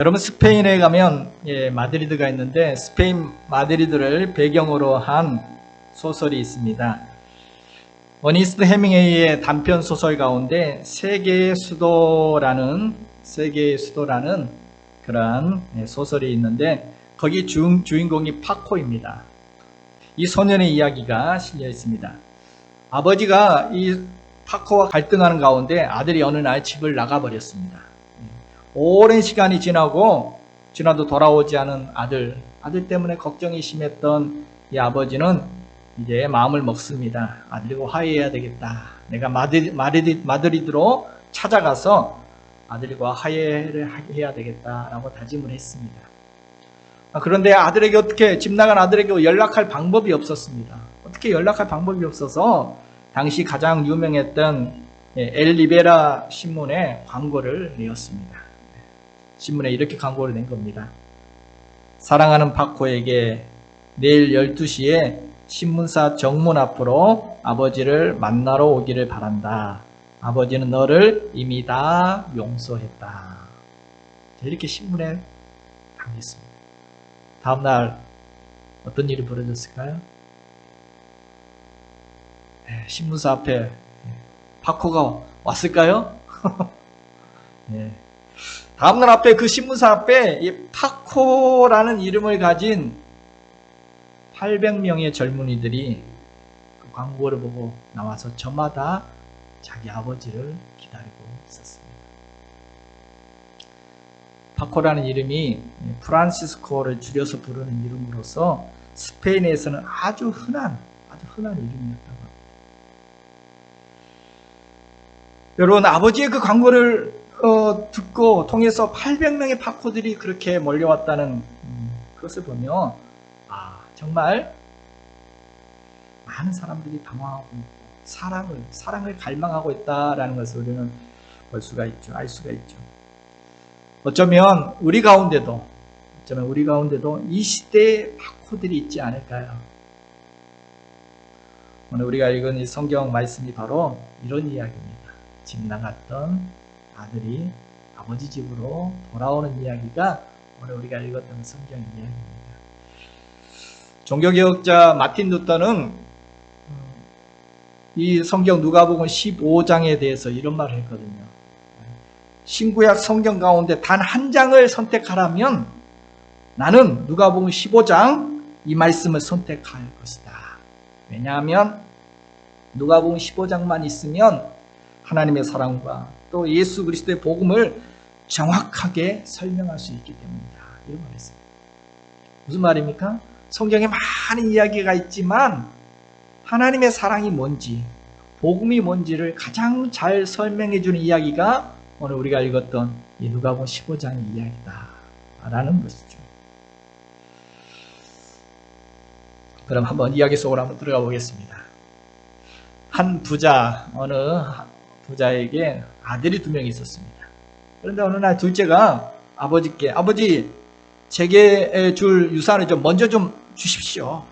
여러분 스페인에 가면 마드리드가 있는데 스페인 마드리드를 배경으로 한 소설이 있습니다. 어니스트 해밍웨이의 단편 소설 가운데 세계의 수도라는 그러한 소설이 있는데 거기 주인공이 파코입니다. 이 소년의 이야기가 실려 있습니다. 아버지가 이 파코와 갈등하는 가운데 아들이 어느 날 집을 나가버렸습니다. 오랜 시간이 지나도 돌아오지 않은 아들 때문에 걱정이 심했던 이 아버지는 이제 마음을 먹습니다. 아들과 화해해야 되겠다. 내가 마드리드로 찾아가서 아들과 화해를 해야 되겠다라고 다짐을 했습니다. 그런데 집 나간 아들에게 연락할 방법이 없었습니다. 어떻게 연락할 방법이 없어서 당시 가장 유명했던 엘 리베라 신문에 광고를 내었습니다. 신문에 이렇게 광고를 낸 겁니다. 사랑하는 파코에게 내일 12시에 신문사 정문 앞으로 아버지를 만나러 오기를 바란다. 아버지는 너를 이미 다 용서했다. 이렇게 신문에 담겼습니다. 다음날 어떤 일이 벌어졌을까요? 신문사 앞에 파코가 왔을까요? 네. 다음날 앞에 그 신문사 앞에 이 파코라는 이름을 가진 800명의 젊은이들이 그 광고를 보고 나와서 저마다 자기 아버지를 기다리고 있었습니다. 파코라는 이름이 프란시스코를 줄여서 부르는 이름으로서 스페인에서는 아주 흔한 이름이었다고 합니다. 여러분, 아버지의 그 광고를 듣고 통해서 800명의 파코들이 그렇게 몰려왔다는 그것을 보면 정말 많은 사람들이 당황하고 있고 사랑을 갈망하고 있다라는 것을 우리는 알 수가 있죠. 어쩌면 우리 가운데도 이 시대의 파코들이 있지 않을까요? 오늘 우리가 읽은 이 성경 말씀이 바로 이런 이야기입니다. 집 나갔던 아들이 아버지 집으로 돌아오는 이야기가 오늘 우리가 읽었던 성경 이야기입니다. 종교개혁자 마틴 루터는 이 성경 누가복음 15장에 대해서 이런 말을 했거든요. 신구약 성경 가운데 단 한 장을 선택하라면 나는 누가복음 15장 이 말씀을 선택할 것이다. 왜냐하면 누가복음 15장만 있으면 하나님의 사랑과 또 예수 그리스도의 복음을 정확하게 설명할 수 있기 때문이다. 이런 말을 했습니다. 무슨 말입니까? 성경에 많은 이야기가 있지만 하나님의 사랑이 뭔지, 복음이 뭔지를 가장 잘 설명해 주는 이야기가 오늘 우리가 읽었던 이 누가복음 15장의 이야기다 라는 것이죠. 그럼 한번 이야기 속으로 한번 들어가 보겠습니다. 어느 부자에게 아들이 2명이 있었습니다. 그런데 어느 날 둘째가 아버지께 아버지 제게 줄 유산을 먼저 주십시오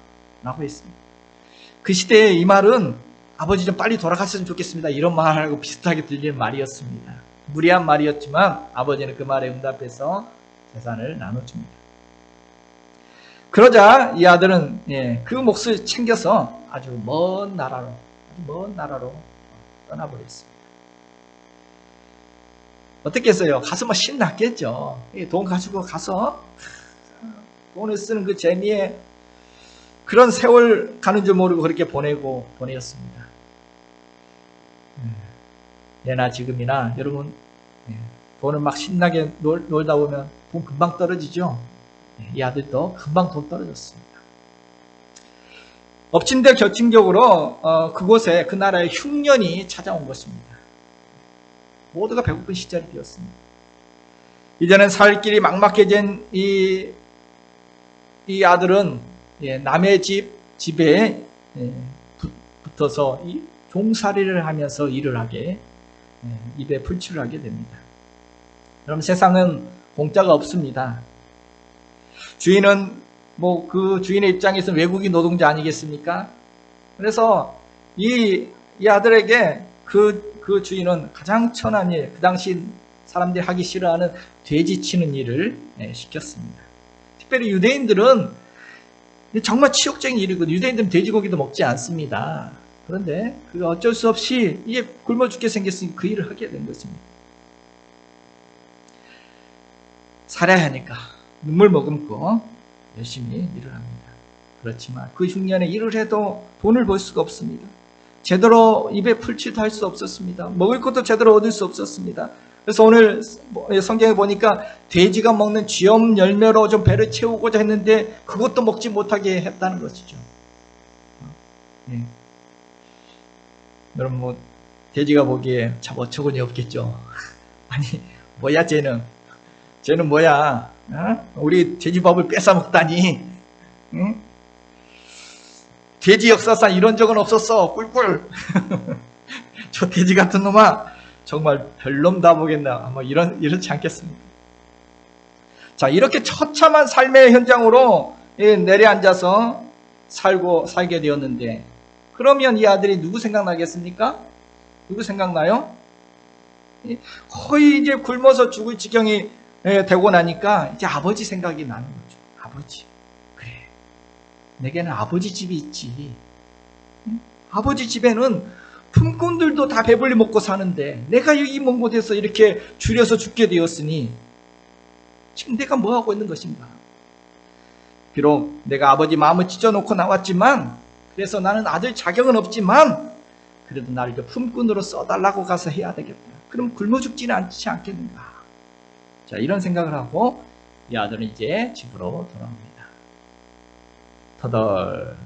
라고 했습니다. 그 시대에 이 말은 아버지 좀 빨리 돌아갔으면 좋겠습니다 이런 말하고 비슷하게 들리는 말이었습니다. 무리한 말이었지만 아버지는 그 말에 응답해서 재산을 나눠줍니다. 그러자 이 아들은 그 몫을 챙겨서 아주 먼 나라로 떠나버렸습니다. 어떻겠어요? 가서 신났겠죠. 돈 가지고 가서 돈을 쓰는 그 재미에 그런 세월 가는 줄 모르고 그렇게 보냈습니다. 예나 지금이나 여러분 돈을 막 신나게 놀다 보면 돈 금방 떨어지죠. 이 아들도 금방 돈 떨어졌습니다. 엎친 데 겹친 격으로 그곳에 그 나라에 흉년이 찾아온 것입니다. 모두가 배고픈 시절이 되었습니다. 이제는 살 길이 막막해진 이 아들은 남의 집에 붙어서 종살이를 하면서 일을 하게 입에 풀칠을 하게 됩니다. 여러분 세상은 공짜가 없습니다. 주인은 그 주인의 입장에서는 외국인 노동자 아니겠습니까? 그래서 이 아들에게 그 주인은 가장 천한 일, 그 당시 사람들이 하기 싫어하는 돼지 치는 일을 시켰습니다. 특별히 유대인들은 정말 치욕적인 일이거든요. 유대인들은 돼지고기도 먹지 않습니다. 그런데 그가 어쩔 수 없이 이게 굶어 죽게 생겼으니 그 일을 하게 된 것입니다. 살아야 하니까 눈물 머금고 열심히 일을 합니다. 그렇지만 그 흉년에 일을 해도 돈을 벌 수가 없습니다. 제대로 입에 풀칠도 할 수 없었습니다. 먹을 것도 제대로 얻을 수 없었습니다. 그래서 오늘 성경에 보니까 돼지가 먹는 쥐엄 열매로 좀 배를 채우고자 했는데 그것도 먹지 못하게 했다는 것이죠. 네. 여러분 돼지가 보기에 참 어처구니 없겠죠. 아니 뭐야 쟤는 뭐야? 우리 돼지밥을 뺏어 먹다니. 응? 돼지 역사상 이런 적은 없었어. 꿀꿀. 저 돼지 같은 놈아 정말 별놈 다 보겠나. 아마 이렇지 않겠습니까? 자, 이렇게 처참한 삶의 현장으로 내려앉아서 살게 되었는데, 그러면 이 아들이 누구 생각나겠습니까? 누구 생각나요? 거의 이제 굶어서 죽을 지경이 되고 나니까 이제 아버지 생각이 나는 거죠. 아버지. 그래. 내게는 아버지 집이 있지. 응? 아버지 집에는 품꾼들도 다 배불리 먹고 사는데 내가 이 먼 곳에서 이렇게 줄여서 죽게 되었으니 지금 내가 뭐 하고 있는 것인가? 비록 내가 아버지 마음을 찢어놓고 나왔지만, 그래서 나는 아들 자격은 없지만 그래도 나를 품꾼으로 써달라고 가서 해야 되겠다. 그럼 굶어 죽지는 않지 않겠는가? 자, 이런 생각을 하고 이 아들은 이제 집으로 돌아옵니다.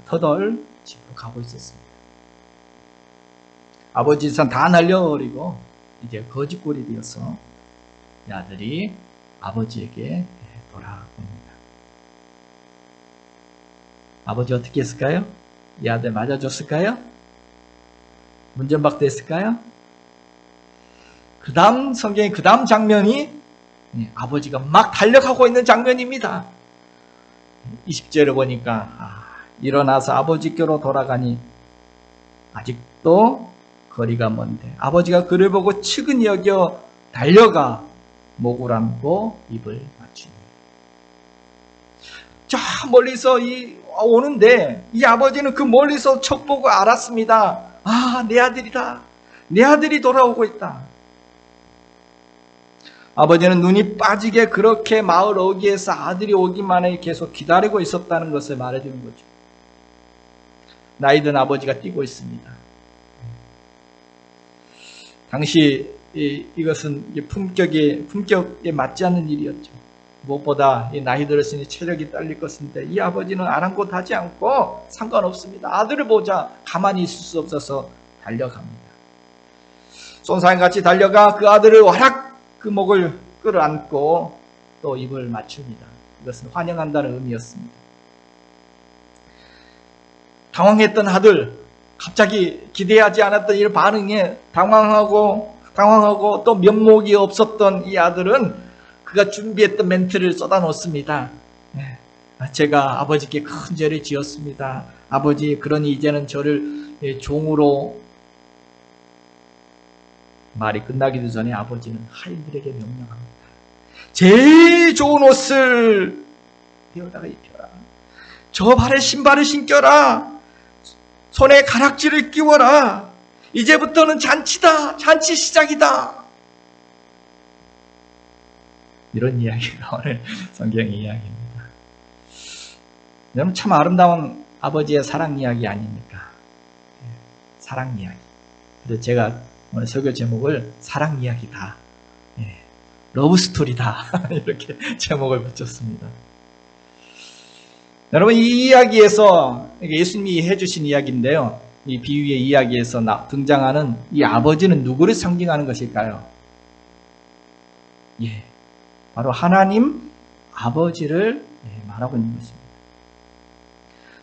터덜 집으로 가고 있었습니다. 아버지 산 다 날려버리고 이제 거지꼴이 되어서 이 아들이 아버지에게 돌아옵니다. 아버지 어떻게 했을까요? 이 아들 맞아줬을까요? 문전박대 했을까요? 그 다음 성경의 그 다음 장면이 아버지가 막 달려가고 있는 장면입니다. 20절을 보니까 일어나서 아버지께로 돌아가니 아직도 거리가 먼데 아버지가 그를 보고 측은히 여겨 달려가 목을 안고 입을 맞추니. 저 멀리서 오는데 이 아버지는 그 멀리서 척 보고 알았습니다. 내 아들이다. 내 아들이 돌아오고 있다. 아버지는 눈이 빠지게 그렇게 마을 어귀에서 아들이 오기만을 계속 기다리고 있었다는 것을 말해주는 거죠. 나이든 아버지가 뛰고 있습니다. 당시 이것은 품격에 맞지 않는 일이었죠. 무엇보다 나이 들었으니 체력이 딸릴 것인데 이 아버지는 아랑곳하지 않고 상관없습니다. 아들을 보자 가만히 있을 수 없어서 달려갑니다. 손상같이 달려가 그 아들을 와락 그 목을 끌어안고 또 입을 맞춥니다. 이것은 환영한다는 의미였습니다. 당황했던 아들, 갑자기 기대하지 않았던 이 반응에 당황하고 또 면목이 없었던 이 아들은 그가 준비했던 멘트를 쏟아놓습니다. 제가 아버지께 큰 죄를 지었습니다. 아버지, 그러니 이제는 저를 종으로. 말이 끝나기도 전에 아버지는 하인들에게 명령합니다. 제일 좋은 옷을 베어다가 입혀라. 저 발에 신발을 신겨라. 손에 가락지를 끼워라. 이제부터는 잔치다. 잔치 시작이다. 이런 이야기가 오늘 성경의 이야기입니다. 여러분, 참 아름다운 아버지의 사랑 이야기 아닙니까? 사랑 이야기. 그래서 제가 오늘 설교 제목을 사랑 이야기다. 러브 스토리다. 이렇게 제목을 붙였습니다. 여러분, 이 이야기에서 예수님이 해주신 이야기인데요. 이 비유의 이야기에서 등장하는 이 아버지는 누구를 상징하는 것일까요? 바로 하나님 아버지를 말하고 있는 것입니다.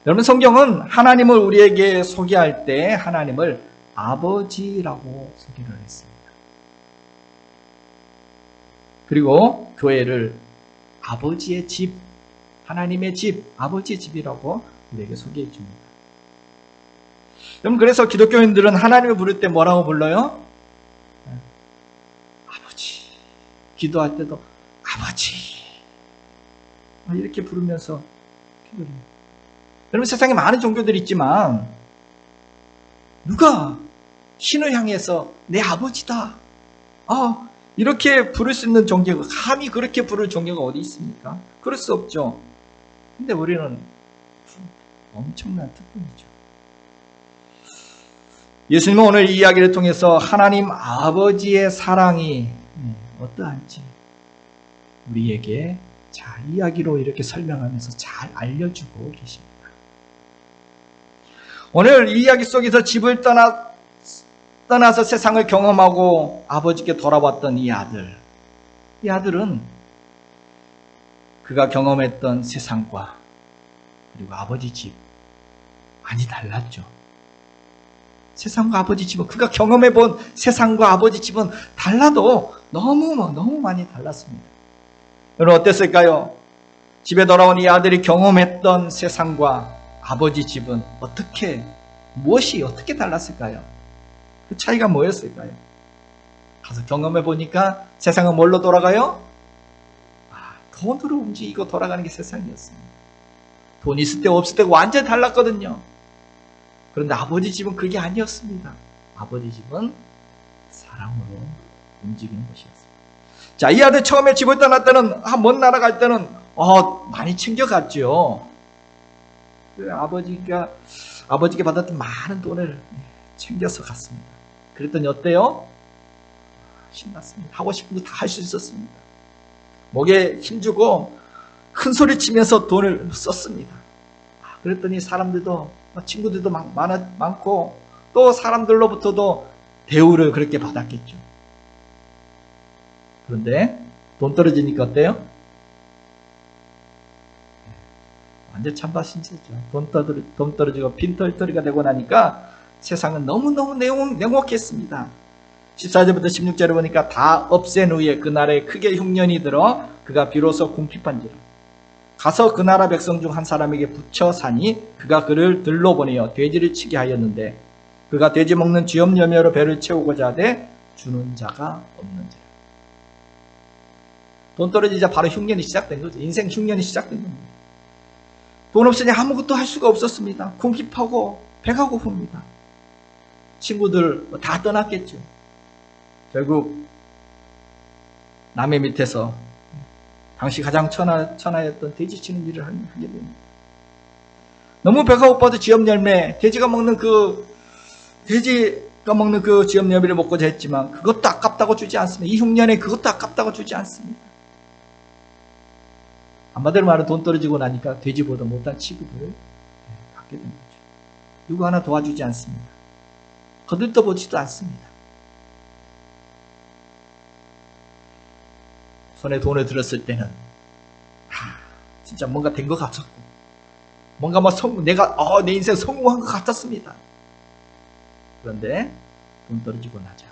여러분, 성경은 하나님을 우리에게 소개할 때 하나님을 아버지라고 소개를 했습니다. 그리고 교회를 아버지의 집, 하나님의 집, 아버지의 집이라고 우리에게 소개해 줍니다. 여러분, 그래서 기독교인들은 하나님을 부를 때 뭐라고 불러요? 아버지. 기도할 때도 아버지 이렇게 부르면서 기도해요. 여러분, 세상에 많은 종교들이 있지만 누가 신을 향해서 내 아버지다 이렇게 부를 수 있는 종교가, 감히 그렇게 부를 종교가 어디 있습니까? 그럴 수 없죠. 근데 우리는 엄청난 특권이죠. 예수님은 오늘 이 이야기를 통해서 하나님 아버지의 사랑이 어떠한지 우리에게 잘 이야기로 이렇게 설명하면서 잘 알려주고 계십니다. 오늘 이 이야기 속에서 집을 떠나서 세상을 경험하고 아버지께 돌아왔던 이 아들은 그가 경험했던 세상과 그리고 아버지 집 많이 달랐죠. 세상과 아버지 집은, 그가 경험해본 세상과 아버지 집은 달라도 너무 많이 달랐습니다. 여러분, 어땠을까요? 집에 돌아온 이 아들이 경험했던 세상과 아버지 집은 무엇이 어떻게 달랐을까요? 그 차이가 뭐였을까요? 가서 경험해 보니까 세상은 뭘로 돌아가요? 돈으로 움직이고 돌아가는 게 세상이었습니다. 돈 있을 때 없을 때 완전히 달랐거든요. 그런데 아버지 집은 그게 아니었습니다. 아버지 집은 사랑으로 움직이는 것이었습니다. 자, 이 아들 처음에 집을 떠날 때는, 먼 나라 갈 때는 많이 챙겨갔죠. 아버지께 받았던 많은 돈을 챙겨서 갔습니다. 그랬더니 어때요? 신났습니다. 하고 싶은 거 다 할 수 있었습니다. 목에 힘주고 큰 소리 치면서 돈을 썼습니다. 그랬더니 사람들도, 친구들도 많고 또 사람들로부터도 대우를 그렇게 받았겠죠. 그런데 돈 떨어지니까 어때요? 완전 찬바신세죠. 돈 떨어지고 빈털터리가 되고 나니까 세상은 너무너무 냉혹했습니다. 14절부터 16절에 보니까 다 없앤 후에 그 나라에 크게 흉년이 들어 그가 비로소 궁핍한지라. 가서 그 나라 백성 중 한 사람에게 붙여 사니 그가 그를 들러 보내어 돼지를 치게 하였는데 그가 돼지 먹는 쥐염염여로 배를 채우고자 하되 주는 자가 없는지라. 돈 떨어지자 바로 흉년이 시작된 거죠. 인생 흉년이 시작된 겁니다. 돈 없으니 아무것도 할 수가 없었습니다. 궁핍하고 배가 고픕니다. 친구들 다 떠났겠죠. 결국 남의 밑에서 당시 가장 천하였던 돼지 치는 일을 하게 됩니다. 너무 배가 고파도 쥐염열매, 돼지가 먹는 그 쥐염열매를 먹고자 했지만 그것도 아깝다고 주지 않습니다. 이 흉년에 그것도 아깝다고 주지 않습니다. 한마디로 말하면 돈 떨어지고 나니까 돼지보다 못한 취급을 받게 된 거죠. 누구 하나 도와주지 않습니다. 거들떠보지도 않습니다. 손에 돈을 들었을 때는 진짜 뭔가 된 것 같았고 뭔가 내가 내 인생 성공한 것 같았습니다. 그런데 돈 떨어지고 나자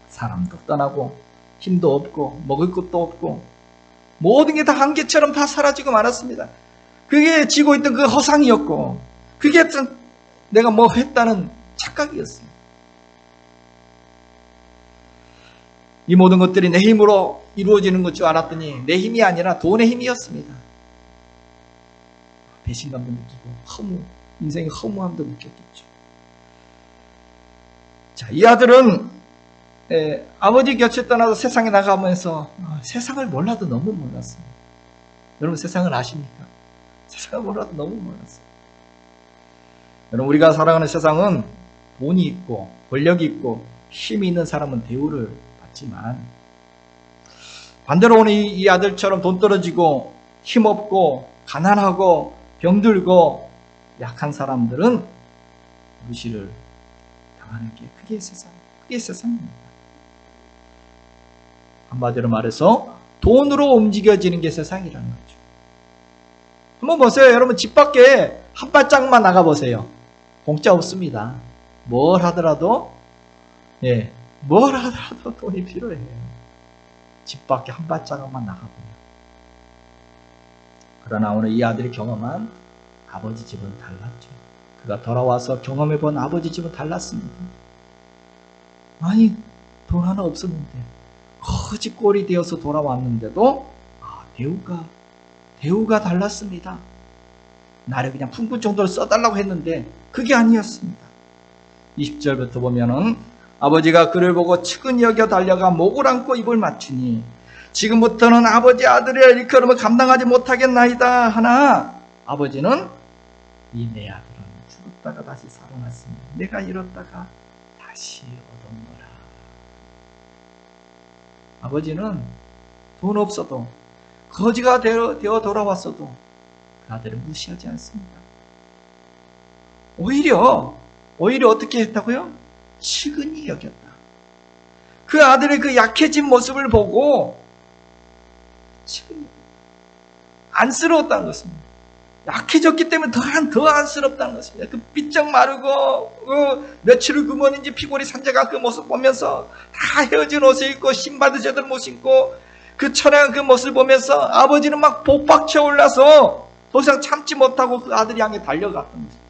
사람도 떠나고 힘도 없고 먹을 것도 없고 모든 게 다 한계처럼 다 사라지고 말았습니다. 그게 지고 있던 그 허상이었고 그게 내가 뭐 했다는 착각이었습니다. 이 모든 것들이 내 힘으로 이루어지는 것 줄 알았더니 내 힘이 아니라 돈의 힘이었습니다. 배신감도 느끼고 인생의 허무함도 느꼈겠죠. 자, 이 아들은 아버지 곁을 떠나서 세상에 나가면서 세상을 몰라도 너무 몰랐습니다. 여러분, 세상을 아십니까? 세상을 몰라도 너무 몰랐어요. 여러분, 우리가 살아가는 세상은 돈이 있고 권력이 있고 힘이 있는 사람은 대우를 받지만 반대로 오늘 이 아들처럼 돈 떨어지고 힘없고 가난하고 병들고 약한 사람들은 무시를 당하는 게 그게 세상입니다. 한마디로 말해서 돈으로 움직여지는 게 세상이라는 거죠. 한번 보세요. 여러분, 집 밖에 한 발짝만 나가보세요. 공짜 없습니다. 뭘 하더라도 돈이 필요해요. 집 밖에 한 발자국만 나가보면. 그러나 오늘 이 아들이 경험한 아버지 집은 달랐죠. 그가 돌아와서 경험해본 아버지 집은 달랐습니다. 아니, 돈 하나 없었는데 거지 꼴이 되어서 돌아왔는데도 대우가 달랐습니다. 나를 그냥 품꾼 정도로 써달라고 했는데 그게 아니었습니다. 20절부터 보면은 아버지가 그를 보고 측은히 여겨 달려가 목을 안고 입을 맞추니 지금부터는 아버지 아들이라 일컬음을 감당하지 못하겠나이다 하나 아버지는 이 내 아들은 죽었다가 다시 살아났으니 내가 잃었다가 다시 얻었노라. 아버지는 돈 없어도 거지가 되어 돌아왔어도 그 아들을 무시하지 않습니다. 오히려 어떻게 했다고요? 측은히 여겼다. 그 아들의 그 약해진 모습을 보고 측은히 안쓰러웠다는 것입니다. 약해졌기 때문에 더 안쓰럽다는 것입니다. 그 삐쩍 마르고 며칠을 굶었는지 피골이 산재간 그 모습 보면서 다 헤어진 옷을 입고 신발도 제대로 못 신고 그 처량한 그 모습을 보면서 아버지는 막 복박쳐 올라서 더 이상 참지 못하고 그 아들 향해 달려갔던 것입니다.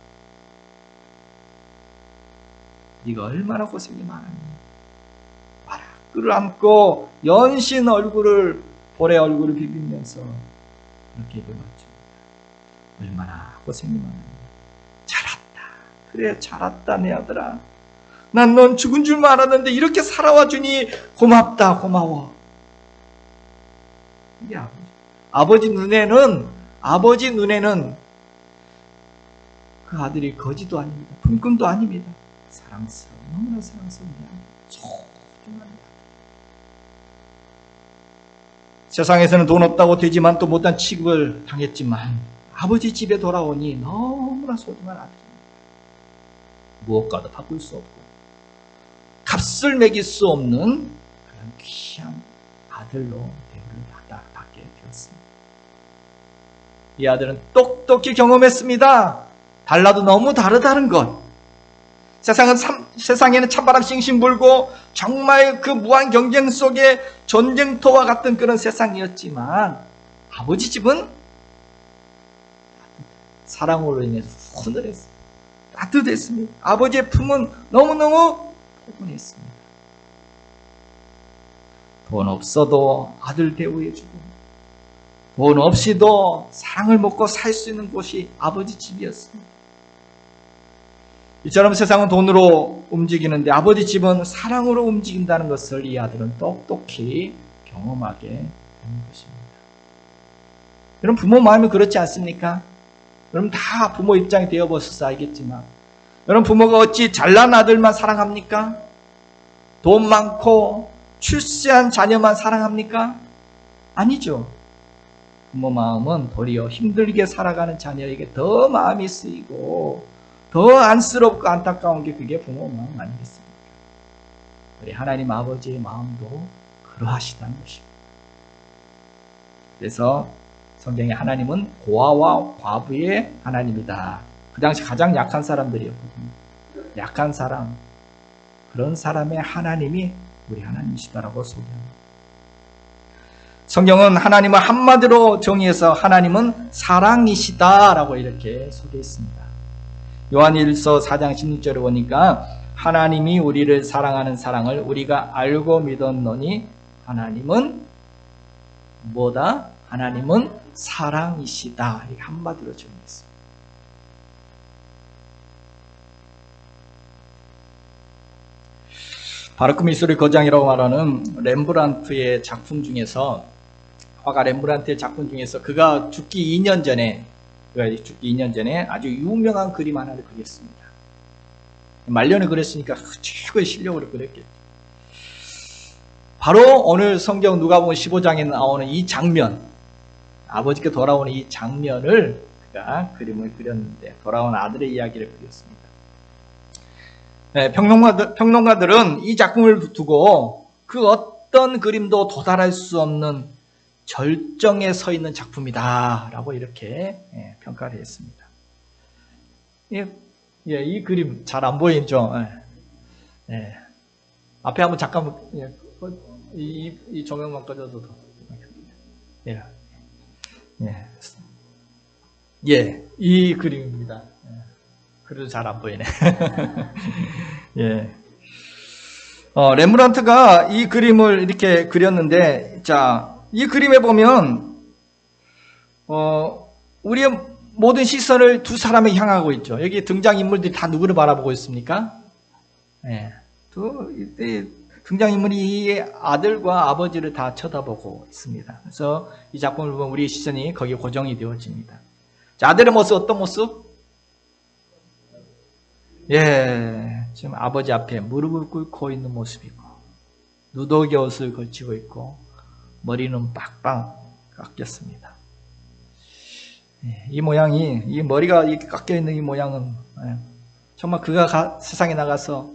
네가 얼마나 고생이 많았니? 봐라. 끌어안고 연신 볼에 얼굴을 비비면서 이렇게 입을 맞춥니다. 얼마나 고생이 많았니? 잘했다. 그래 잘했다 내 아들아. 난 넌 죽은 줄만 알았는데 이렇게 살아와 주니 고맙다 고마워. 이게 아버지 눈에는 그 아들이 거지도 아닙니다. 품꾼도 아닙니다. 너무나 사랑스러운 소중한 아들. 세상에서는 돈 없다고 되지만 또 못한 취급을 당했지만 아버지 집에 돌아오니 너무나 소중한 아들입니다. 무엇과도 바꿀 수 없고 값을 매길 수 없는 그런 귀한 아들로 대우를 받게 되었습니다. 이 아들은 똑똑히 경험했습니다. 달라도 너무 다르다는 것. 세상에는 찬바람 싱싱 불고 정말 그 무한 경쟁 속에 전쟁터와 같은 그런 세상이었지만 아버지 집은 사랑으로 인해서 훈훈했습니다. 따뜻했습니다. 아버지의 품은 너무너무 포근했습니다. 돈 없어도 아들 대우해주고 돈 없이도 사랑을 먹고 살 수 있는 곳이 아버지 집이었습니다. 이처럼 세상은 돈으로 움직이는데 아버지 집은 사랑으로 움직인다는 것을 이 아들은 똑똑히 경험하게 되는 것입니다. 여러분 부모 마음이 그렇지 않습니까? 여러분 다 부모 입장이 되어보셔서 알겠지만 여러분 부모가 어찌 잘난 아들만 사랑합니까? 돈 많고 출세한 자녀만 사랑합니까? 아니죠. 부모 마음은 도리어 힘들게 살아가는 자녀에게 더 마음이 쓰이고 더 안쓰럽고 안타까운 게 그게 부모 마음 아니겠습니까? 우리 하나님 아버지의 마음도 그러하시다는 것입니다. 그래서 성경에 하나님은 고아와 과부의 하나님이다. 그 당시 가장 약한 사람들이었거든요. 약한 사람, 그런 사람의 하나님이 우리 하나님이시다라고 소개합니다. 성경은 하나님을 한마디로 정의해서 하나님은 사랑이시다라고 이렇게 소개했습니다. 요한일서 4장 16절에 보니까 하나님이 우리를 사랑하는 사랑을 우리가 알고 믿었노니 하나님은 뭐다? 하나님은 사랑이시다. 이렇게 한마디로 정의했습니다. 바로크 미술의 거장이라고 말하는 렘브란트의 작품 중에서 화가 렘브란트의 작품 중에서 그가 죽기 2년 전에 아주 유명한 그림 하나를 그렸습니다. 말년에 그렸으니까 최고의 실력으로 그렸겠죠. 바로 오늘 성경 누가복음 15장에 나오는 이 장면, 아버지께 돌아오는 이 장면을 그가 그림을 그렸는데 돌아온 아들의 이야기를 그렸습니다. 네, 평론가들은 이 작품을 두고 그 어떤 그림도 도달할 수 없는 절정에 서 있는 작품이다라고 이렇게 평가를 했습니다. 이 그림 잘 안 보이죠? 앞에 한번 잠깐 이 조명만 꺼져도 이 그림입니다. 그래도 잘 안 보이네. 렘브란트가 이 그림을 이렇게 그렸는데, 자, 이 그림에 보면, 우리의 모든 시선을 두 사람에 향하고 있죠. 여기 등장인물들이 다 누구를 바라보고 있습니까? 네. 이때 등장인물이 아들과 아버지를 다 쳐다보고 있습니다. 그래서 이 작품을 보면 우리의 시선이 거기에 고정이 되어집니다. 자, 아들의 모습, 어떤 모습? 예, 지금 아버지 앞에 무릎을 꿇고 있는 모습이고, 누더기 옷을 걸치고 있고, 머리는 빡빡 깎였습니다. 예, 이 모양이, 이 머리가 이렇게 깎여 있는 이 모양은, 정말 그가 세상에 나가서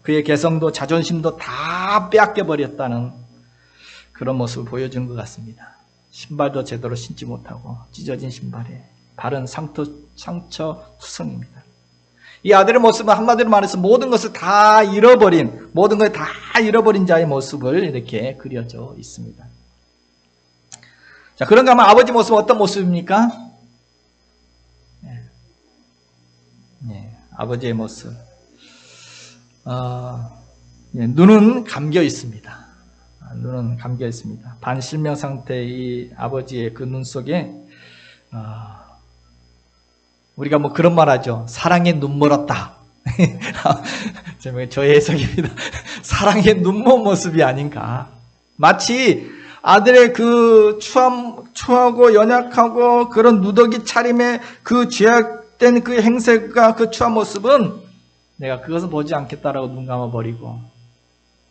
그의 개성도 자존심도 다 빼앗겨 버렸다는 그런 모습을 보여주는 것 같습니다. 신발도 제대로 신지 못하고 찢어진 신발에 발은 상처투성입니다. 이 아들의 모습은 한마디로 말해서 모든 것을 다 잃어버린, 모든 걸 다 잃어버린 자의 모습을 이렇게 그려져 있습니다. 자, 그런가 하면 아버지 모습은 어떤 모습입니까? 아버지의 모습. 눈은 감겨 있습니다. 눈은 감겨 있습니다. 반실명 상태의 이 아버지의 그 눈 속에, 우리가 뭐 그런 말 하죠. 사랑에 눈멀었다. 저의 해석입니다. 사랑에 눈먼 모습이 아닌가. 마치 아들의 그 추하고 연약하고 그런 누더기 차림의 그 죄악된 그 행세가 그 추한 모습은 내가 그것을 보지 않겠다라고 눈 감아버리고,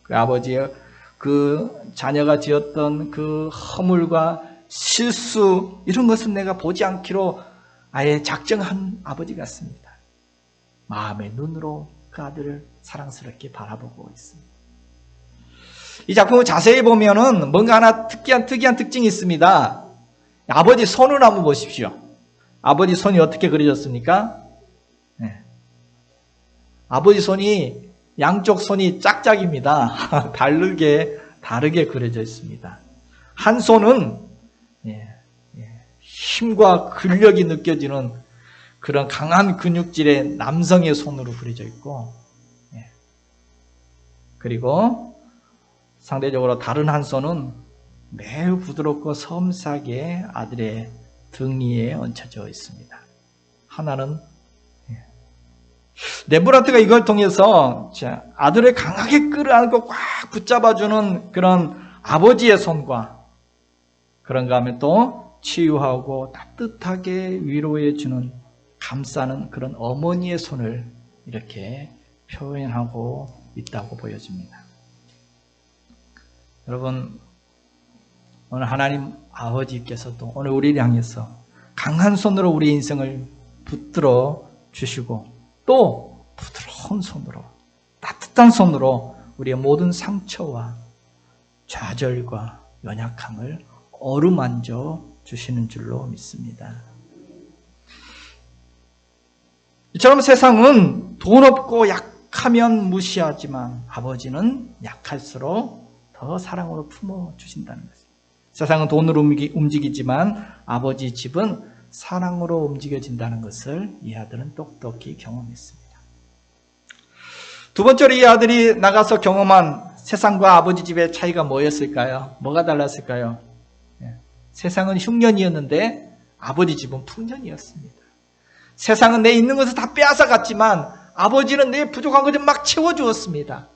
그 아버지의 그 자녀가 지었던 그 허물과 실수, 이런 것은 내가 보지 않기로 아예 작정한 아버지 같습니다. 마음의 눈으로 그 아들을 사랑스럽게 바라보고 있습니다. 이 작품을 자세히 보면은 뭔가 하나 특이한 특징이 있습니다. 아버지 손을 한번 보십시오. 아버지 손이 어떻게 그려졌습니까? 네. 아버지 손이, 양쪽 손이 짝짝입니다. 다르게 그려져 있습니다. 한 손은 힘과 근력이 느껴지는 그런 강한 근육질의 남성의 손으로 그려져 있고, 그리고 상대적으로 다른 한 손은 매우 부드럽고 섬세하게 아들의 등 위에 얹혀져 있습니다. 하나는 렘브란트가 이걸 통해서 아들을 강하게 끌어안고 꽉 붙잡아주는 그런 아버지의 손과, 그런가 하면 또 치유하고 따뜻하게 위로해주는, 감싸는 그런 어머니의 손을 이렇게 표현하고 있다고 보여집니다. 여러분, 오늘 하나님 아버지께서도 오늘 우리를 향해서 강한 손으로 우리 인생을 붙들어 주시고, 또 부드러운 손으로, 따뜻한 손으로 우리의 모든 상처와 좌절과 연약함을 어루만져 주시는 줄로 믿습니다. 이처럼 세상은 돈 없고 약하면 무시하지만 아버지는 약할수록 더 사랑으로 품어주신다는 것입니다. 세상은 돈으로 움직이지만 아버지 집은 사랑으로 움직여진다는 것을 이 아들은 똑똑히 경험했습니다. 두 번째로 이 아들이 나가서 경험한 세상과 아버지 집의 차이가 뭐였을까요? 뭐가 달랐을까요? 세상은 흉년이었는데 아버지 집은 풍년이었습니다. 세상은 내 있는 것을 다 빼앗아 갔지만 아버지는 내 부족한 것을 막 채워주었습니다.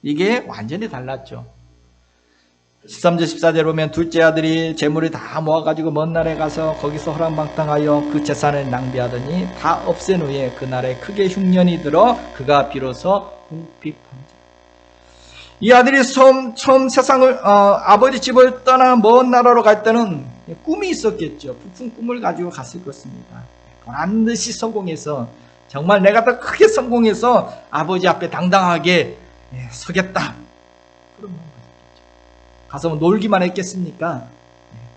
이게 완전히 달랐죠. 13절 14절 보면 둘째 아들이 재물을 다 모아가지고 먼 나라에 가서 거기서 호랑방탕하여 그 재산을 낭비하더니 다 없앤 후에 그날에 크게 흉년이 들어 그가 비로소 궁핍합니다. 이 아들이 처음 세상을 아버지 집을 떠나 먼 나라로 갈 때는 꿈이 있었겠죠. 부푼 꿈을 가지고 갔을 것입니다. 반드시 성공해서, 정말 내가 더 크게 성공해서 아버지 앞에 당당하게 서겠다. 그런 마음을 가졌겠죠. 가서 놀기만 했겠습니까?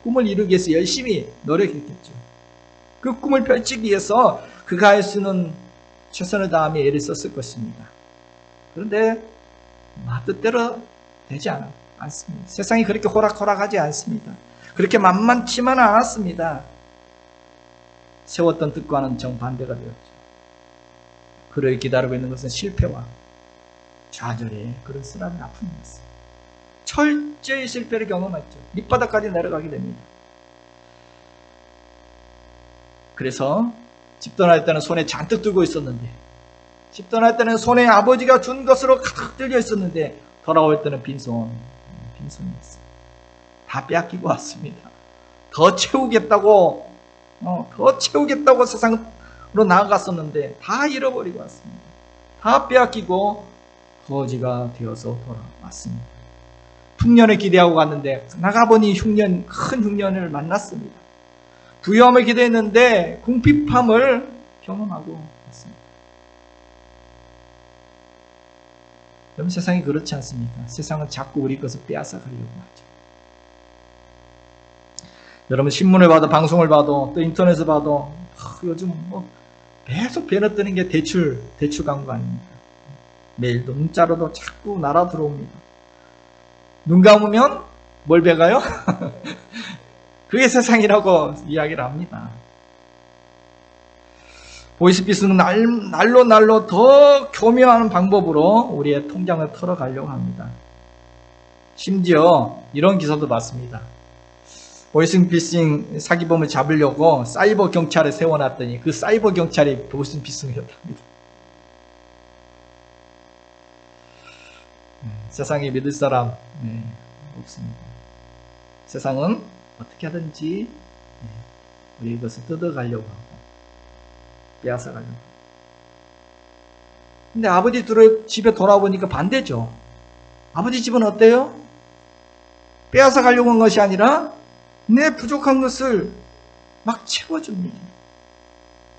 꿈을 이루기 위해서 열심히 노력했겠죠. 그 꿈을 펼치기 위해서 그가 할 수 있는 최선을 다하며 애를 썼을 것입니다. 그런데 뜻대로 되지 않습니다. 세상이 그렇게 호락호락하지 않습니다. 그렇게 만만치만 않았습니다. 세웠던 뜻과는 정반대가 되었죠. 그를 기다리고 있는 것은 실패와 좌절의 그런 쓰라린 아픔이었어요. 철저히 실패를 경험했죠. 밑바닥까지 내려가게 됩니다. 그래서 집 떠날 때는 손에 잔뜩 들고 있었는데, 집 떠날 때는 손에 아버지가 준 것으로 가득 들려 있었는데, 돌아올 때는 빈손이었어요. 다 빼앗기고 왔습니다. 더 채우겠다고 세상으로 나아갔었는데 다 잃어버리고 왔습니다. 다 빼앗기고 거지가 되어서 돌아왔습니다. 흉년을 기대하고 갔는데 나가보니 큰 흉년을 만났습니다. 부유함을 기대했는데 궁핍함을 경험하고 왔습니다. 여러분, 세상이 그렇지 않습니까? 세상은 자꾸 우리 것을 빼앗아 가려고 하죠. 여러분, 신문을 봐도 방송을 봐도 또 인터넷을 봐도 요즘 계속 배너 뜨는 게 대출 광고 아닙니까? 매일 문자로도 자꾸 날아 들어옵니다. 눈 감으면 뭘 배가요? 그게 세상이라고 이야기를 합니다. 보이스피스는 날로 더 교묘한 방법으로 우리의 통장을 털어가려고 합니다. 심지어 이런 기사도 봤습니다. 보이스피싱 사기범을 잡으려고 사이버 경찰을 세워놨더니 그 사이버 경찰이 보이스피싱이었답니다. 세상에 믿을 사람 없습니다. 세상은 어떻게 하든지 우리 것을 뜯어가려고 하고 빼앗아가려고. 근데 아버지 집에 돌아보니까 반대죠. 아버지 집은 어때요? 빼앗아가려고 한 것이 아니라 내 부족한 것을 막 채워줍니다.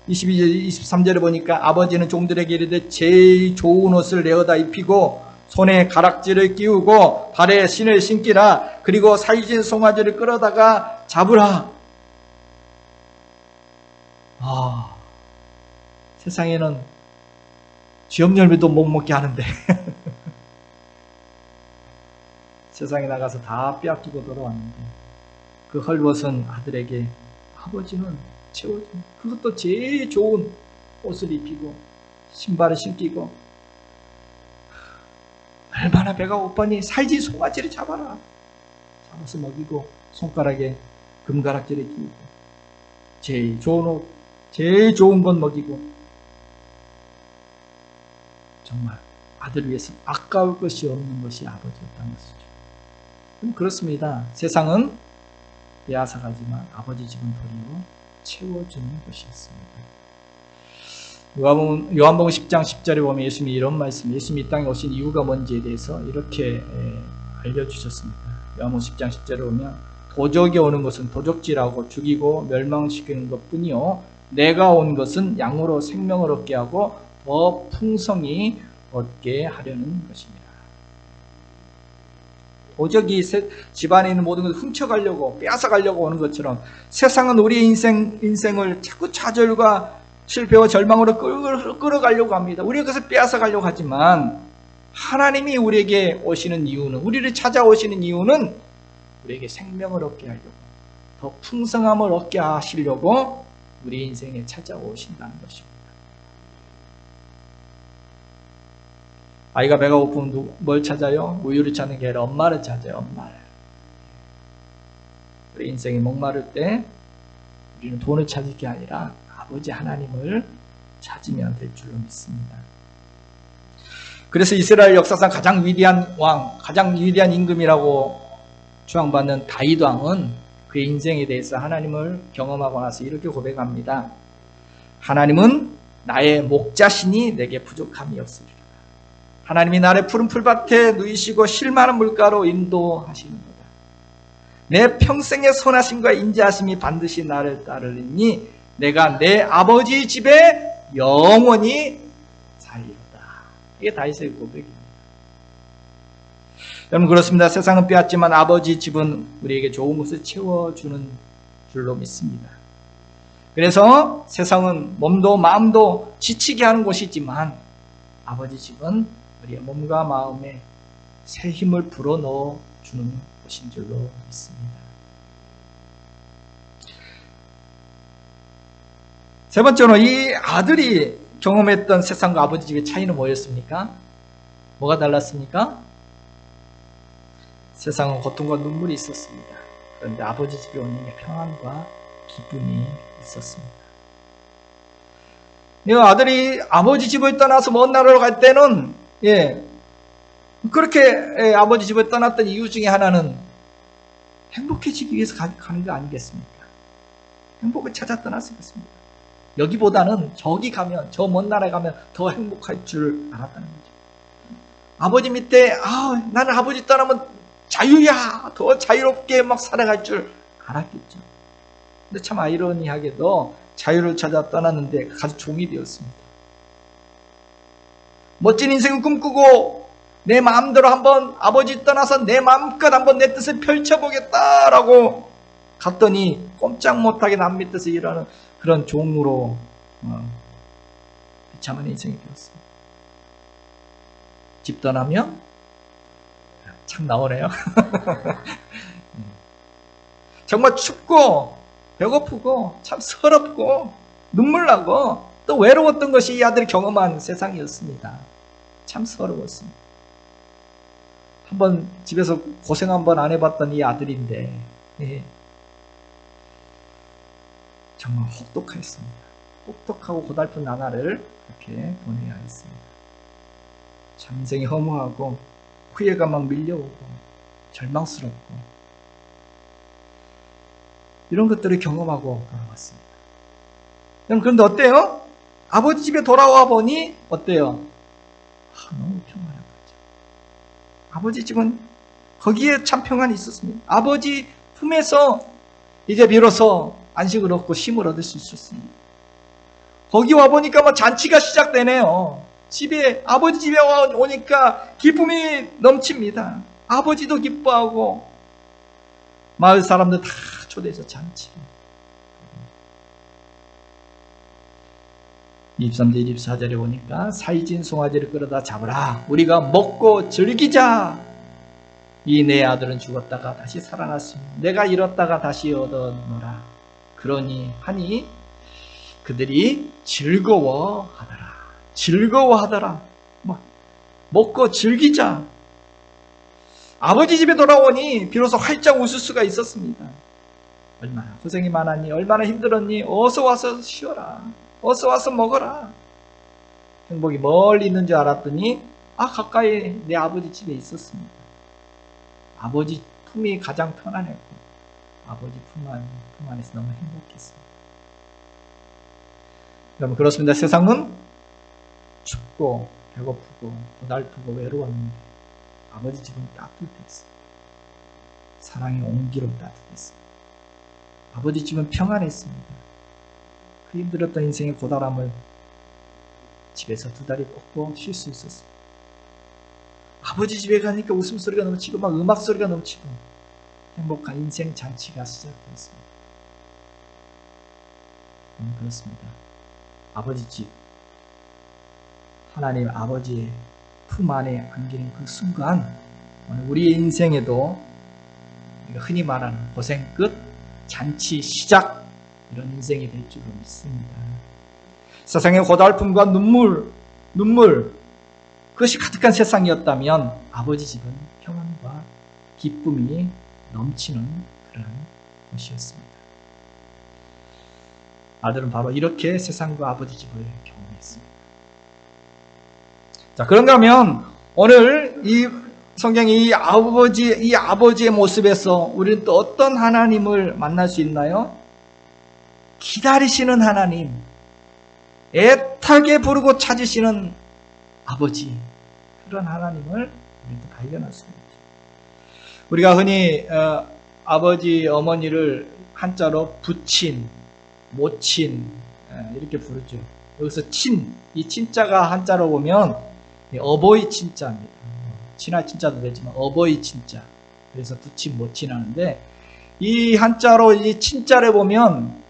22절, 23절에 보니까 아버지는 종들에게 이르되 제일 좋은 옷을 내어다 입히고 손에 가락지를 끼우고 발에 신을 신기라. 그리고 살진 송아지를 끌어다가 잡으라. 세상에는 쥐염열매도 못 먹게 하는데 세상에 나가서 다 빼앗기고 돌아왔는데 그 헐벗은 아들에게 아버지는 채워줍니다. 그것도 제일 좋은 옷을 입히고 신발을 신기고 얼마나 배가 고파니 살진 송아지를 잡아라. 잡아서 먹이고 손가락에 금가락지를 끼우고 제일 좋은 옷, 제일 좋은 건 먹이고 정말 아들을 위해서 아까울 것이 없는 것이 아버지였다는 것이죠. 그렇습니다. 세상은 빼앗아가지만 아버지 집은 도리어 채워주는 것이 있습니다. 요한복음 10장 10절에 보면 예수님이 이런 말씀, 예수님이 이 땅에 오신 이유가 뭔지에 대해서 이렇게 알려주셨습니다. 요한복음 10장 10절에 보면 도적이 오는 것은 도적질하고 죽이고 멸망시키는 것뿐이요 내가 온 것은 양으로 생명을 얻게 하고 더 풍성히 얻게 하려는 것입니다. 도적이 집안에 있는 모든 것을 훔쳐가려고 빼앗아가려고 오는 것처럼 세상은 우리의 인생을 자꾸 좌절과 실패와 절망으로 끌어가려고 합니다. 우리의 것을 빼앗아가려고 하지만 하나님이 우리에게 오시는 이유는, 우리를 찾아오시는 이유는 우리에게 생명을 얻게 하려고, 더 풍성함을 얻게 하시려고 우리 인생에 찾아오신다는 것입니다. 아이가 배가 고프면 뭘 찾아요? 우유를 찾는 게 아니라 엄마를 찾아요. 엄마를. 우리 인생이 목마를 때 우리는 돈을 찾을 게 아니라 아버지 하나님을 찾으면 될 줄로 믿습니다. 그래서 이스라엘 역사상 가장 위대한 왕, 가장 위대한 임금이라고 추앙받는 다윗 왕은 그의 인생에 대해서 하나님을 경험하고 나서 이렇게 고백합니다. 하나님은 나의 목자시니 내게 부족함이 없으리라. 하나님이 나를 푸른 풀밭에 누이시고 쉴만한 물가로 인도하시는도다. 내 평생의 선하심과 인자하심이 반드시 나를 따르리니 내가 내 아버지 집에 영원히 살리로다. 이게 다윗의 고백입니다. 여러분, 그렇습니다. 세상은 빼앗지만 아버지 집은 우리에게 좋은 것을 채워주는 줄로 믿습니다. 그래서 세상은 몸도 마음도 지치게 하는 곳이지만 아버지 집은 우리의 몸과 마음에 새 힘을 불어넣어 주는 것인 줄로 믿습니다. 세 번째로 이 아들이 경험했던 세상과 아버지 집의 차이는 뭐였습니까? 뭐가 달랐습니까? 세상은 고통과 눈물이 있었습니다. 그런데 아버지 집에 오는 게 평안과 기쁨이 있었습니다. 이 아들이 아버지 집을 떠나서 먼 나라로 갈 때는 그렇게 아버지 집을 떠났던 이유 중에 하나는 행복해지기 위해서 가는 거 아니겠습니까? 행복을 찾아 떠났을 것입니다. 여기보다는 저기 가면, 저 먼 나라에 가면 더 행복할 줄 알았다는 거죠. 아버지 밑에 나는 아버지 떠나면 자유야, 더 자유롭게 막 살아갈 줄 알았겠죠. 근데 참 아이러니하게도 자유를 찾아 떠났는데 가서 종이 되었습니다. 멋진 인생을 꿈꾸고 내 마음대로 한번 아버지 떠나서 내 마음껏 한번 내 뜻을 펼쳐보겠다라고 갔더니 꼼짝 못하게 남 밑에서 일하는 그런 종으로 비참한 인생이 되었습니다. 집 떠나면 참 나오네요. 정말 춥고 배고프고 참 서럽고 눈물 나고 또 외로웠던 것이 이 아들이 경험한 세상이었습니다. 참 서러웠습니다. 한번 집에서 고생 한번 안 해봤던 이 아들인데 정말 혹독했습니다. 혹독하고 고달픈 나날을 그렇게 보내야 했습니다. 참 인생이 허무하고 후회가 막 밀려오고 절망스럽고 이런 것들을 경험하고 돌아왔습니다. 그런데 어때요? 아버지 집에 돌아와 보니 어때요? 너무 평안한 거죠. 아버지 집은 거기에 참 평안이 있었습니다. 아버지 품에서 이제 비로소 안식을 얻고 쉼을 얻을 수 있었습니다. 거기 와 보니까 뭐 잔치가 시작되네요. 아버지 집에 오니까 기쁨이 넘칩니다. 아버지도 기뻐하고 마을 사람들 다 초대해서 잔치. 23절 24절에 보니까 살찐 송아지를 끌어다 잡으라. 우리가 먹고 즐기자. 이 내 아들은 죽었다가 다시 살아났으며 내가 잃었다가 다시 얻어노라. 그러니 하니 그들이 즐거워하더라. 즐거워하더라. 먹고 즐기자. 아버지 집에 돌아오니 비로소 활짝 웃을 수가 있었습니다. 얼마나 고생이 많았니? 얼마나 힘들었니? 어서 와서 쉬어라. 어서 와서 먹어라. 행복이 멀리 있는 줄 알았더니 가까이 내 아버지 집에 있었습니다. 아버지 품이 가장 편안했고 아버지 품 안에서 너무 행복했습니다. 여러분 그렇습니다. 세상은 춥고 배고프고 고달프고 외로웠는데 아버지 집은 따뜻했습니다. 사랑의 온기로 따뜻했습니다. 아버지 집은 평안했습니다. 그 힘들었던 인생의 고달함을 집에서 두 다리 뻗고 쉴 수 있었습니다. 아버지 집에 가니까 웃음소리가 넘치고 막 음악소리가 넘치고 행복한 인생 잔치가 시작되었습니다. 그렇습니다. 아버지 집, 하나님 아버지의 품 안에 안기는 그 순간 우리의 인생에도 우리가 흔히 말하는 고생 끝, 잔치 시작 이런 인생이 될 줄로 믿습니다. 세상의 고달픔과 눈물 그것이 가득한 세상이었다면 아버지 집은 평안과 기쁨이 넘치는 그런 곳이었습니다. 아들은 바로 이렇게 세상과 아버지 집을 경험했습니다. 자, 그런가 하면 오늘 이 성경이 이 아버지의 모습에서 우리는 또 어떤 하나님을 만날 수 있나요? 기다리시는 하나님, 애타게 부르고 찾으시는 아버지, 그런 하나님을 우리는 발견할 수 있죠. 우리가 흔히 아버지, 어머니를 한자로 부친, 모친 이렇게 부르죠. 여기서 친, 이 친자가 한자로 보면 어버이 친자입니다. 친할 친자도 되지만 어버이 친자. 그래서 부친, 모친 하는데 이 한자로 이 친자를 보면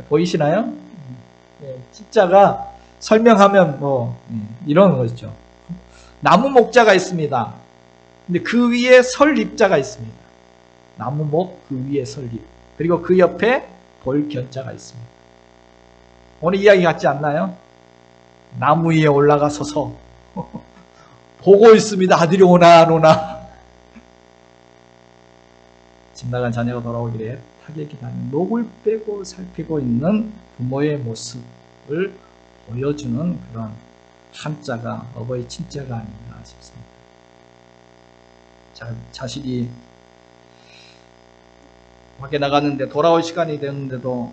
보이시나요? 친자가 설명하면 이런 거죠. 나무 목자가 있습니다. 근데 그 위에 설립자가 있습니다. 나무목 그 위에 설립. 그리고 그 옆에 볼견자가 있습니다. 오늘 이야기 같지 않나요? 나무 위에 올라가 서서 보고 있습니다. 아들이 오나 안 오나. 집 나간 자녀가 돌아오기를 애타게 기다리는 녹을 빼고 살피고 있는 부모의 모습을 보여주는 그런 한자가 어버이 친자가 아닌가 싶습니다. 자식이 밖에 나갔는데 돌아올 시간이 됐는데도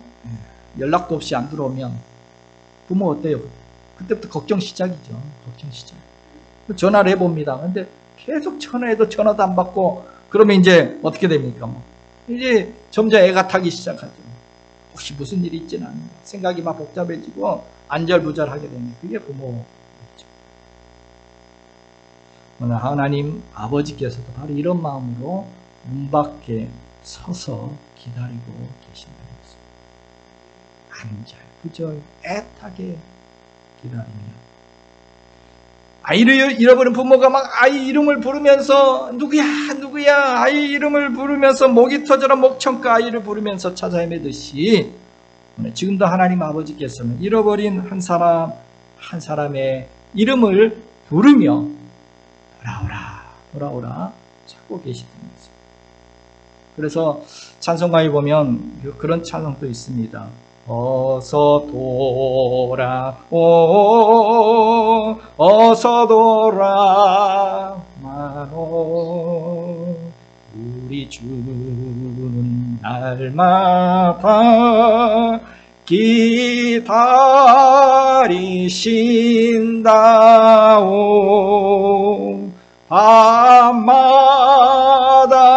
연락도 없이 안 들어오면 부모 어때요? 그때부터 걱정 시작이죠. 걱정 시작. 전화를 해봅니다. 근데 계속 전화해도 전화도 안 받고 그러면 이제 어떻게 됩니까? 이제 점점 애가 타기 시작하죠. 혹시 무슨 일이 있지는 않나. 생각이 막 복잡해지고 안절부절하게 되는 그게 부모죠. 오늘 하나님 아버지께서도 바로 이런 마음으로 문 밖에 서서 기다리고 계신다는 것입니다. 안절부절 애타게 기다리며 아이를 잃어버린 부모가 막 아이 이름을 부르면서 누구야 아이 이름을 부르면서 목이 터져라 목청가 아이를 부르면서 찾아 헤매듯이 지금도 하나님 아버지께서는 잃어버린 한 사람의 이름을 부르며 돌아오라 찾고 계시다는 것입니다. 그래서 찬송가에 보면 그런 찬송도 있습니다. 어서 돌아오 어서 돌아마노 우리 주는 날마다 기다리신다오 밤마다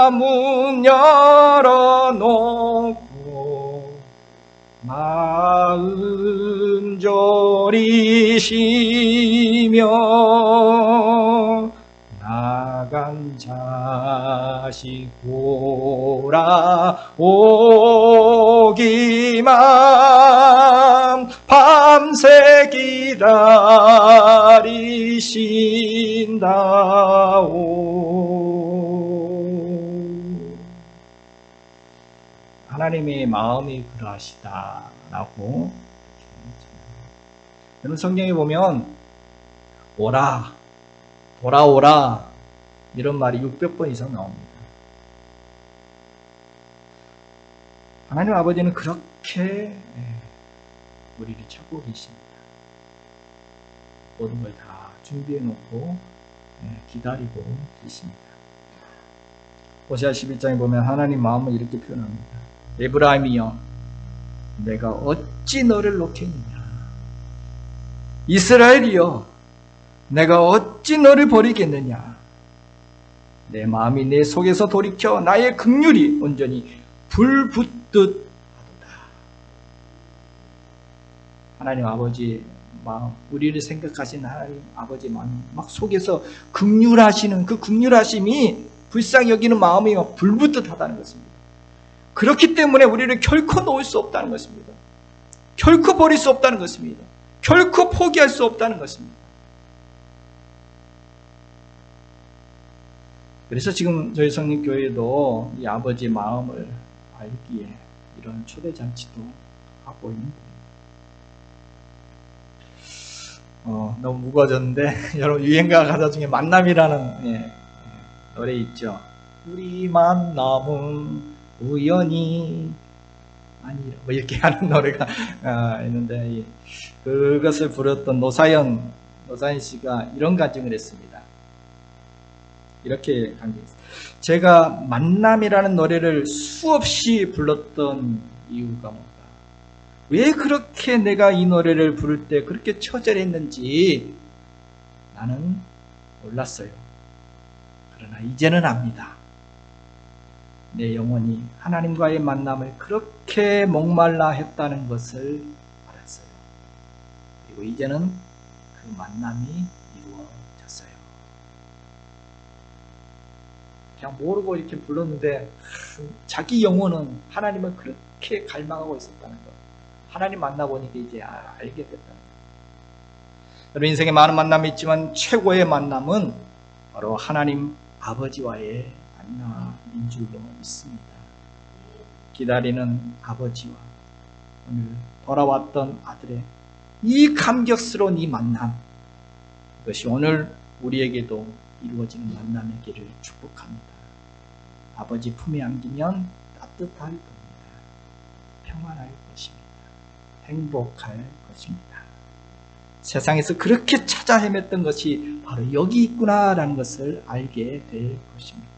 문 열어놓고 마음 졸이시며 나간 자식 돌아오기만 밤새 기다리신다오. 하나님의 마음이 그러하시다라고 여러분 성경에 보면 오라 돌아오라 이런 말이 600번 이상 나옵니다. 하나님 아버지는 그렇게 우리를 찾고 계십니다. 모든 걸 다 준비해 놓고 기다리고 계십니다. 호세아 11장에 보면 하나님 마음을 이렇게 표현합니다. 에브라임이여 내가 어찌 너를 놓겠느냐 이스라엘이여 내가 어찌 너를 버리겠느냐 내 마음이 내 속에서 돌이켜 나의 긍휼이 온전히 불붙듯 하도다. 하나님 아버지 마음 우리를 생각하시는 하나님 아버지 마음 막 속에서 긍휼하시는 그 긍휼하심이 불쌍히 여기는 마음이 막 불붙듯 하다는 것입니다. 그렇기 때문에 우리를 결코 놓을 수 없다는 것입니다. 결코 버릴 수 없다는 것입니다. 결코 포기할 수 없다는 것입니다. 그래서 지금 저희 성립교회도 이 아버지의 마음을 알기에 이런 초대잔치도 하고 있는 겁니다. 너무 무거워졌는데 여러분 유행가 가사 중에 만남이라는 노래 있죠. 우리 만남은 우연히 아니라 뭐 이렇게 하는 노래가 있는데 그것을 부르던 노사연 씨가 이런 간증을 했습니다. 이렇게 간증했어요. 제가 만남이라는 노래를 수없이 불렀던 이유가 뭔가 왜 그렇게 내가 이 노래를 부를 때 그렇게 처절했는지 나는 몰랐어요. 그러나 이제는 압니다. 내 영혼이 하나님과의 만남을 그렇게 목말라 했다는 것을 알았어요. 그리고 이제는 그 만남이 이루어졌어요. 그냥 모르고 이렇게 불렀는데 자기 영혼은 하나님을 그렇게 갈망하고 있었다는 것. 하나님 만나보니까 이제 알게 됐다는 것. 여러분 인생에 많은 만남이 있지만 최고의 만남은 바로 하나님 아버지와의 만남인 줄로 믿습니다. 기다리는 아버지와 오늘 돌아왔던 아들의 이 감격스러운 이 만남, 이것이 오늘 우리에게도 이루어지는 만남의 길을 축복합니다. 아버지 품에 안기면 따뜻할 겁니다. 평안할 것입니다. 행복할 것입니다. 세상에서 그렇게 찾아 헤맸던 것이 바로 여기 있구나라는 것을 알게 될 것입니다.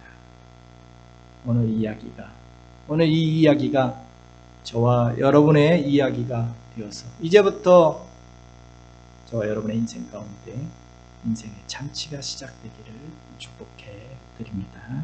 오늘 이 이야기가 저와 여러분의 이야기가 되어서 이제부터 저와 여러분의 인생 가운데 인생의 잔치가 시작되기를 축복해 드립니다.